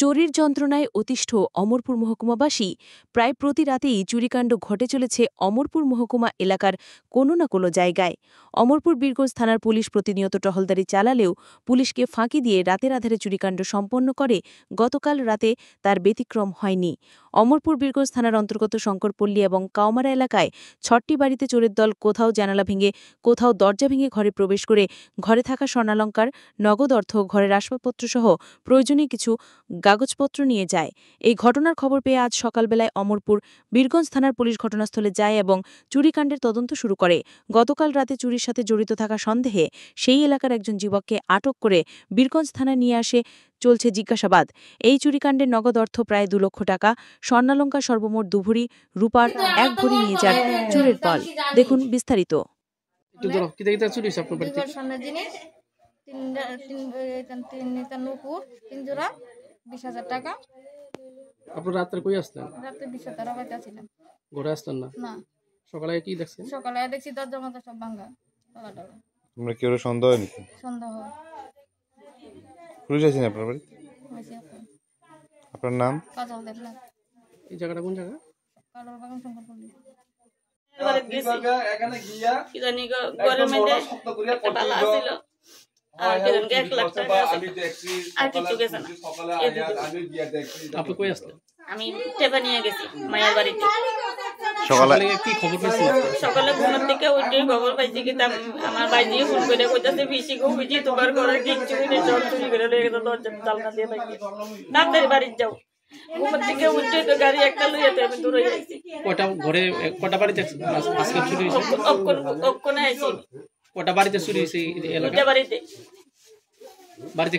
চোরের যন্ত্রণায় অতিষ্ঠ অমরপুর মহকুমাবাসী। প্রায় প্রতি রাতেই চুরিকাণ্ড ঘটে চলেছে অমরপুর মহকুমা এলাকার কোনো না কোনো জায়গায়। অমরপুর বীরগঞ্জ থানার পুলিশ প্রতিনিয়ত টহলদারি চালালেও পুলিশকে ফাঁকি দিয়ে রাতের আধারে চুরিকাণ্ড সম্পন্ন করে গতকাল রাতে তার ব্যতিক্রম হয়নি। অমরপুর বীরগঞ্জ থানার অন্তর্গত শঙ্করপল্লী এবং কাউমারা এলাকায় ৬টি বাড়িতে চোরের দল কোথাও জানালা ভেঙে, কোথাও দরজা ভেঙে ঘরে প্রবেশ করে ঘরে থাকা স্বর্ণালঙ্কার, নগদ অর্থ, ঘরের আসবাবপত্রসহ প্রয়োজনীয় কিছু কাগজপত্র নিয়ে যায়। এই ঘটনার খবর পেয়ে আজ সকালবেলায় অমরপুর বীরগঞ্জ থানার পুলিশ ঘটনাস্থলে যায় এবং চুরিকাণ্ডের তদন্ত শুরু করে। গতকাল রাতে চুরির সাথে জড়িত থাকা সন্দেহে সেই এলাকার একজন যুবককে আটক করে বীরগঞ্জ থানায় নিয়ে আসে চলছে জিজ্ঞাসাবাদ। এই চুরিকাণ্ডের নগদ অর্থ প্রায় ২ লক্ষ টাকা, স্বর্ণালঙ্কার সর্বমোট ২ ভরি, রূপার ১ ভরি নিয়ে যান চোরের দল। দেখুন বিস্তারিত। তিন জোড়া ২০,০০০ টাকা। আপনার রাতে কই আসলেন? রাতে ২০,০০০ টাকা ছিলাম। ঘরে আসলেন না? না। সকালে কি দেখছেন? সকালে দেখছি দরজা মতো সব ভাঙা, তালা টালা। তোমরা কি ওর সন্দেহ হয় নাকি? সন্দেহ। পুলিশ আছেন আপনার বাড়িতে? আপনার নাম? কাজল দেবনাথ। এই জায়গাটা কোন জায়গা? কালোর বাগান, শঙ্করপল্লী। এখানে গিয়া কি জানি ঘরের মধ্যে একটা বালা ছিল। আপনি কই আসলেন? আমি টেপা নিয়ে গেছি মায়ের বাড়িতে। সকালে কি খবর পেয়েছেন? সকালে ঘুমের থেকে উঠে খবর পাইছি কি আমার বাইজি ফোন করে কইতাছে বেশি গো বুঝি তোমার ঘরে কিচ্ছু নেই, সব চুরি করে নিয়ে গেছে, দরজা জানলা দিয়ে লাগিয়ে তাড়াতাড়ি বাড়িতে যাও। ঘুমের থেকে উঠে তো গাড়ি একটা লইয়া তো আমি দূরে গেছি। কটা বাড়িতে আজকে চুরি হয়েছে? অক্ষণে আইছি। কটা বাড়িতে চুরি হয়েছে? বাড়িতে বাড়িতে